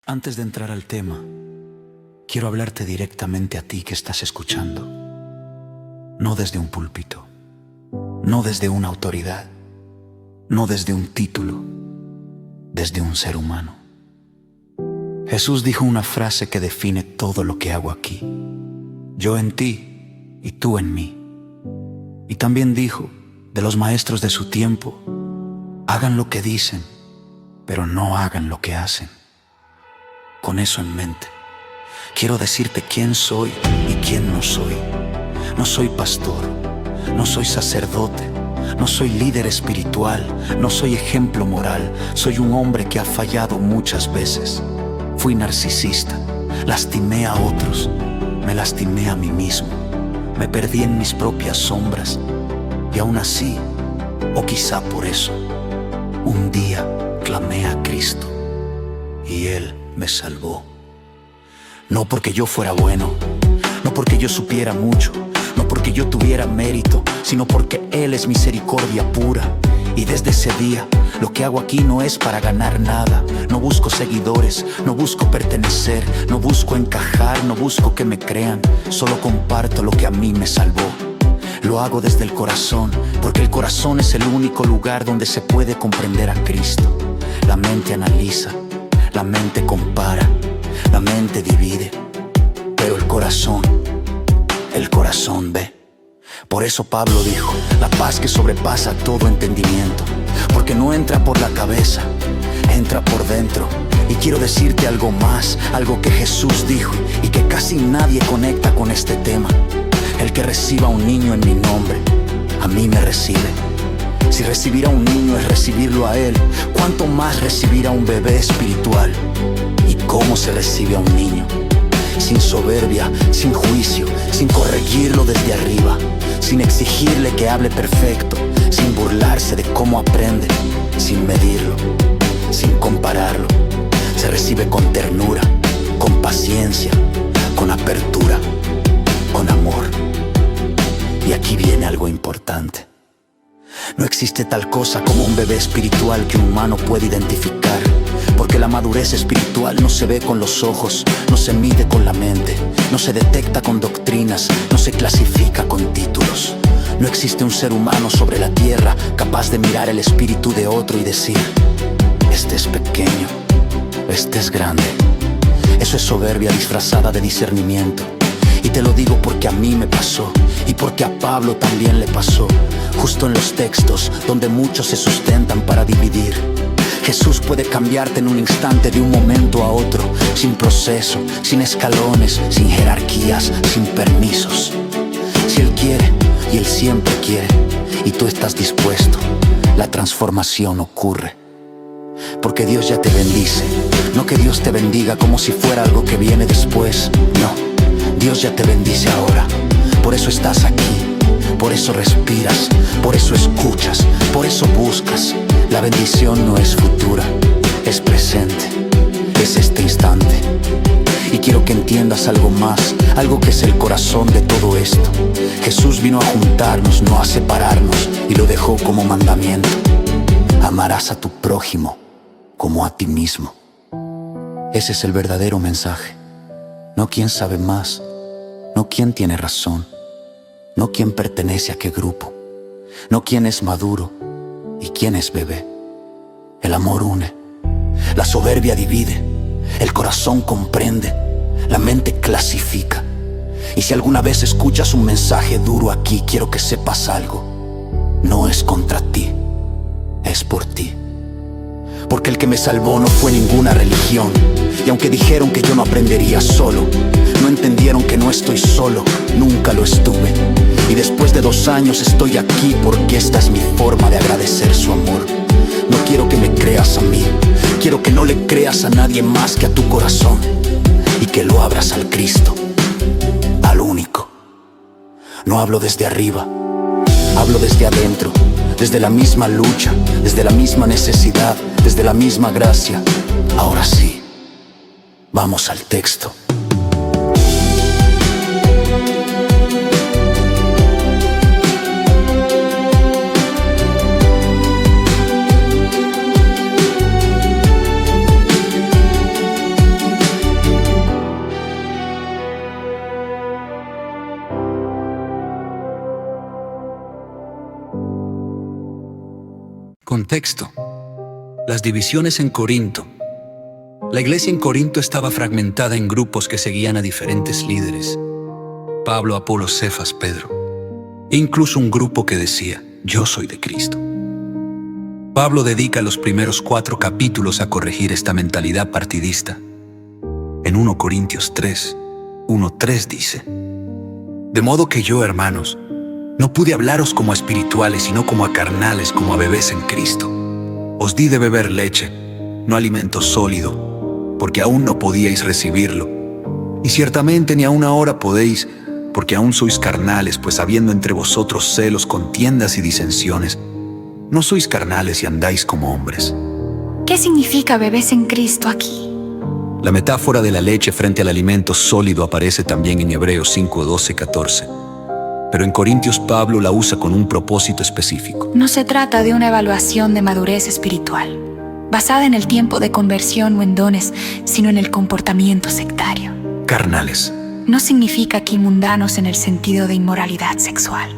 Antes de entrar al tema, quiero hablarte directamente a ti que estás escuchando. No desde un púlpito, no desde una autoridad, no desde un título, desde un ser humano. Jesús dijo una frase que define todo lo que hago aquí. Yo en ti y tú en mí. Y también dijo de los maestros de su tiempo: hagan lo que dicen, pero no hagan lo que hacen. Con eso en mente, quiero decirte quién soy y quién no soy. No soy pastor, no soy sacerdote, no soy líder espiritual, no soy ejemplo moral. Soy un hombre que ha fallado muchas veces. Fui narcisista, lastimé a otros, me lastimé a mí mismo, me perdí en mis propias sombras. Y aún así, o quizá por eso, un día clamé a Cristo y Él me salvó. No porque yo fuera bueno, no porque yo supiera mucho, no porque yo tuviera mérito, sino porque Él es misericordia pura. Y desde ese día, lo que hago aquí no es para ganar nada. No busco seguidores, no busco pertenecer, no busco encajar, no busco que me crean. Solo comparto lo que a mí me salvó. Lo hago desde el corazón, porque el corazón es el único lugar donde se puede comprender a Cristo. La mente analiza, la mente compara, la mente divide, pero el corazón ve. Por eso Pablo dijo: la paz que sobrepasa todo entendimiento, porque no entra por la cabeza, entra por dentro. Y quiero decirte algo más, algo que Jesús dijo y que casi nadie conecta con este tema: el que reciba a un niño en mi nombre, a mí me recibe. Si recibir a un niño es recibirlo a Él, ¿cuánto más recibir a un bebé espiritual? ¿Y cómo se recibe a un niño? Sin soberbia, sin juicio, sin corregirlo desde arriba, sin exigirle que hable perfecto, sin burlarse de cómo aprende, sin medirlo, sin compararlo. Se recibe con ternura, con paciencia, con apertura, con amor. Y aquí viene algo importante. No existe tal cosa como un bebé espiritual que un humano puede identificar, porque la madurez espiritual no se ve con los ojos, no se mide con la mente, no se detecta con doctrinas, no se clasifica con títulos. No existe un ser humano sobre la tierra capaz de mirar el espíritu de otro y decir: este es pequeño, este es grande. Eso es soberbia disfrazada de discernimiento. Y te lo digo porque a mí me pasó, y porque a Pablo también le pasó. Justo en los textos donde muchos se sustentan para dividir, Jesús puede cambiarte en un instante, de un momento a otro, sin proceso, sin escalones, sin jerarquías, sin permisos. Si Él quiere, y Él siempre quiere, y tú estás dispuesto, la transformación ocurre. Porque Dios ya te bendice, no que Dios te bendiga como si fuera algo que viene después. No, Dios ya te bendice ahora. Por eso estás aquí, por eso respiras, por eso escuchas, por eso buscas. La bendición no es futura, es presente, es este instante. Y quiero que entiendas algo más, algo que es el corazón de todo esto. Jesús vino a juntarnos, no a separarnos, y lo dejó como mandamiento: amarás a tu prójimo como a ti mismo. Ese es el verdadero mensaje. No quién sabe más, no quién tiene razón, no quién pertenece a qué grupo, no quién es maduro y quién es bebé. El amor une, la soberbia divide, el corazón comprende, la mente clasifica. Y si alguna vez escuchas un mensaje duro aquí, quiero que sepas algo: no es contra ti, es por ti. Porque el que me salvó no fue ninguna religión, y aunque dijeron que yo no aprendería solo, no entendieron que no estoy solo, nunca lo estuve. Y después de 2 años estoy aquí porque esta es mi forma de agradecer su amor. No quiero que me creas a mí, quiero que no le creas a nadie más que a tu corazón, y que lo abras al Cristo, al único. No hablo desde arriba, hablo desde adentro, desde la misma lucha, desde la misma necesidad, desde la misma gracia. Ahora sí, vamos al texto. Contexto. Las divisiones en Corinto. La iglesia en Corinto estaba fragmentada en grupos que seguían a diferentes líderes: Pablo, Apolos, Cefas, Pedro. E incluso un grupo que decía: yo soy de Cristo. Pablo dedica los primeros 4 capítulos a corregir esta mentalidad partidista. En 1 Corintios 3, 1:3 dice: de modo que yo, hermanos, no pude hablaros como a espirituales, sino como a carnales, como a bebés en Cristo. Os di de beber leche, no alimento sólido, porque aún no podíais recibirlo. Y ciertamente ni aún ahora podéis, porque aún sois carnales, pues habiendo entre vosotros celos, contiendas y disensiones, no sois carnales y andáis como hombres. ¿Qué significa bebés en Cristo aquí? La metáfora de la leche frente al alimento sólido aparece también en Hebreos 5, 12, 14. Pero en Corintios Pablo la usa con un propósito específico. No se trata de una evaluación de madurez espiritual, basada en el tiempo de conversión o en dones, sino en el comportamiento sectario. Carnales. No significa aquí mundanos en el sentido de inmoralidad sexual.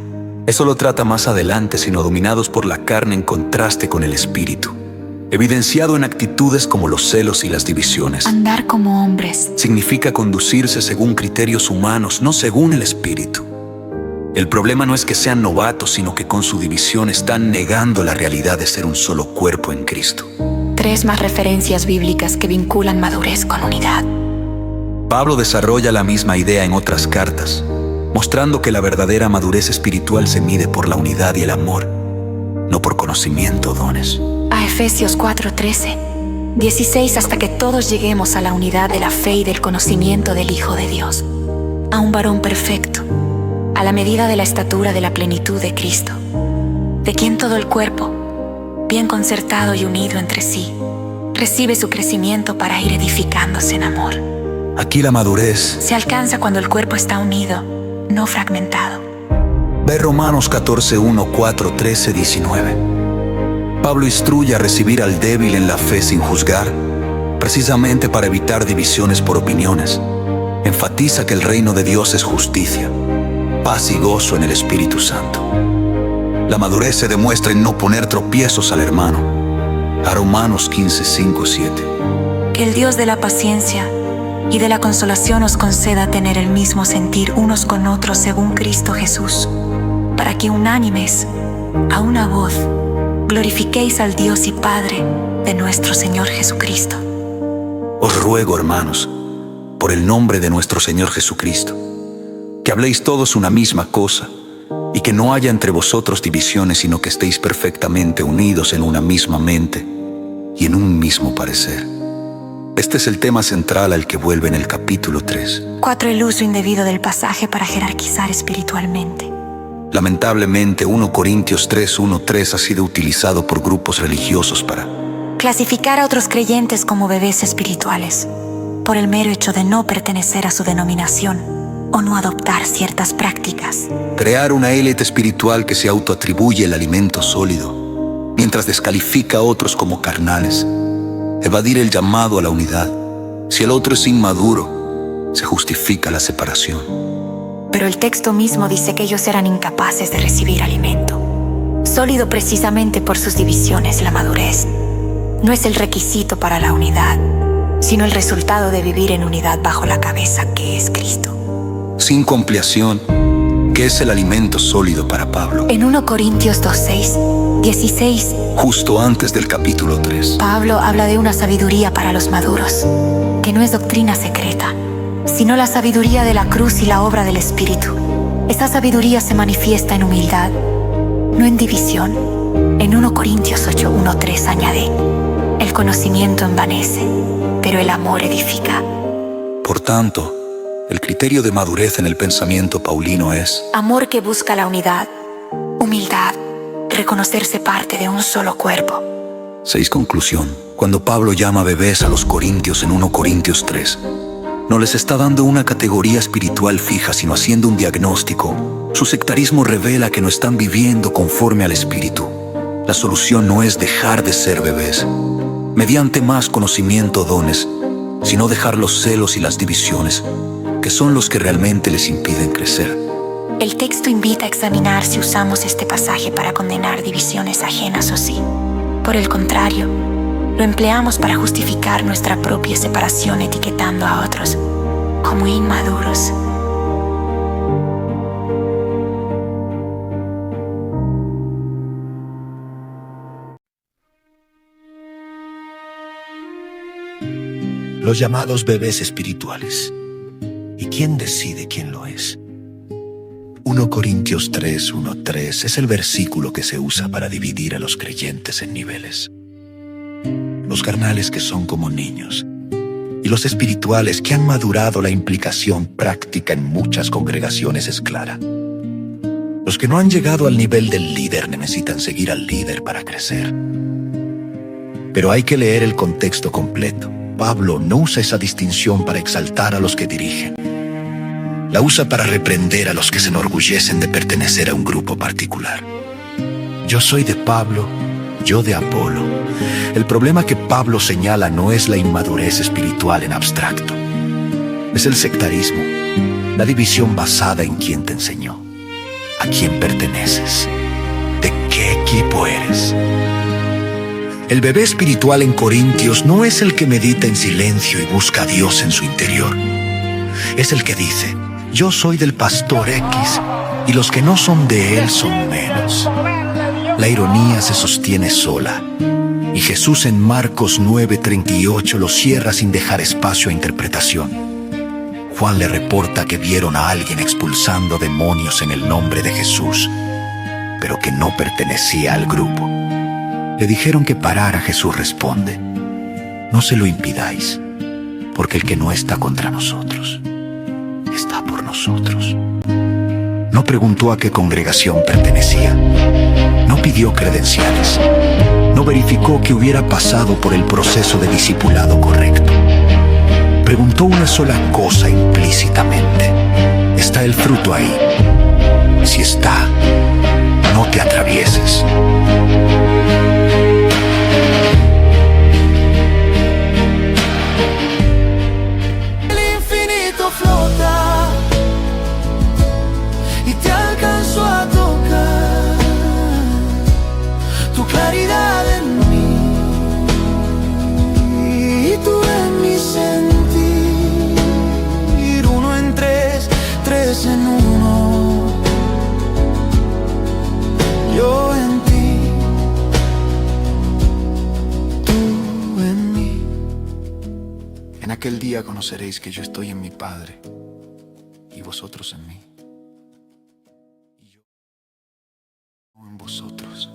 Eso lo trata más adelante, sino dominados por la carne en contraste con el espíritu, evidenciado en actitudes como los celos y las divisiones. Andar como hombres Significa conducirse según criterios humanos, no según el espíritu. El problema no es que sean novatos, sino que con su división están negando la realidad de ser un solo cuerpo en Cristo. 3 más referencias bíblicas que vinculan madurez con unidad. Pablo desarrolla la misma idea en otras cartas, mostrando que la verdadera madurez espiritual se mide por la unidad y el amor, no por conocimiento o dones. A Efesios 4:13, 16, hasta que todos lleguemos a la unidad de la fe y del conocimiento del Hijo de Dios, a un varón perfecto, a la medida de la estatura de la plenitud de Cristo, de quien todo el cuerpo, bien concertado y unido entre sí, recibe su crecimiento para ir edificándose en amor. Aquí la madurez Se alcanza cuando el cuerpo está unido, no fragmentado. Ve Romanos 14, 1, 4, 13, 19. Pablo instruye a recibir al débil en la fe sin juzgar, precisamente para evitar divisiones por opiniones. Enfatiza que el reino de Dios es justicia, paz y gozo en el Espíritu Santo. La madurez se demuestra en no poner tropiezos al hermano. A Romanos 15, 5, 7. Que el Dios de la paciencia y de la consolación os conceda tener el mismo sentir unos con otros según Cristo Jesús, para que unánimes, a una voz, glorifiquéis al Dios y Padre de nuestro Señor Jesucristo. Os ruego, hermanos, por el nombre de nuestro Señor Jesucristo, que habléis todos una misma cosa, y que no haya entre vosotros divisiones, sino que estéis perfectamente unidos en una misma mente y en un mismo parecer. Este es el tema central al que vuelve en el capítulo 3. 4. El uso indebido del pasaje para jerarquizar espiritualmente. Lamentablemente, 1 Corintios 3, 1, 3 ha sido utilizado por grupos religiosos para clasificar a otros creyentes como bebés espirituales, por el mero hecho de no pertenecer a su denominación o no adoptar ciertas prácticas. crear una élite espiritual que se autoatribuye el alimento sólido, mientras descalifica a otros como carnales. Evadir el llamado a la unidad. Si el otro es inmaduro, se justifica la separación. Pero el texto mismo dice que ellos eran incapaces de recibir alimento, sólido precisamente por sus divisiones. La madurez no es el requisito para la unidad, sino el resultado de vivir en unidad bajo la cabeza que es Cristo. Sin ampliación, ¿qué es el alimento sólido para Pablo? En 1 Corintios 2:6, 16, Justo antes del capítulo 3. Pablo habla de una sabiduría para los maduros, que no es doctrina secreta, sino la sabiduría de la cruz y la obra del Espíritu. Esta sabiduría se manifiesta en humildad, no en división. En 1 Corintios 8, 1, 3 añade: el conocimiento envanece, pero el amor edifica. Por tanto, el criterio de madurez en el pensamiento paulino es Amor que busca la unidad, humildad, reconocerse parte de un solo cuerpo. 6. Conclusión. Cuando Pablo llama bebés a los corintios en 1 Corintios 3, no les está dando una categoría espiritual fija, sino haciendo un diagnóstico. Su sectarismo revela que no están viviendo conforme al Espíritu. La solución no es dejar de ser bebés, mediante más conocimiento o dones, sino dejar los celos y las divisiones, que son los que realmente les impiden crecer. El texto invita a examinar si usamos este pasaje para condenar divisiones ajenas o sí, Por el contrario, lo empleamos para justificar nuestra propia separación etiquetando a otros como inmaduros. Los llamados bebés espirituales. ¿Y quién decide quién lo es? 1 Corintios 3, 1-3 es el versículo que se usa para dividir a los creyentes en niveles. Los carnales que son como niños y los espirituales que han madurado. La implicación práctica en muchas congregaciones es clara. Los que no han llegado al nivel del líder necesitan seguir al líder para crecer. Pero hay que leer el contexto completo. Pablo no usa esa distinción para exaltar a los que dirigen. La usa para reprender a los que se enorgullecen de pertenecer a un grupo particular. Yo soy de Pablo, yo de Apolo. El problema que Pablo señala no es la inmadurez espiritual en abstracto. Es el sectarismo, la división basada en quién te enseñó, a quién perteneces, de qué equipo eres. El bebé espiritual en Corintios no es el que medita en silencio y busca a Dios en su interior. Es el que dice: yo soy del pastor X y los que no son de él son menos. La ironía se sostiene sola y Jesús en Marcos 9:38 lo cierra sin dejar espacio a interpretación. Juan le reporta que vieron a alguien expulsando demonios en el nombre de Jesús, pero que no pertenecía al grupo. Le dijeron que parara. Jesús responde: no se lo impidáis, porque el que no está contra nosotros, está por nosotros. No preguntó a qué congregación pertenecía, no pidió credenciales, no verificó que hubiera pasado por el proceso de discipulado correcto. Preguntó una sola cosa implícitamente: ¿está el fruto ahí? Si está, no te atravieses. En aquel día conoceréis que yo estoy en mi Padre, y vosotros en mí, y yo en vosotros.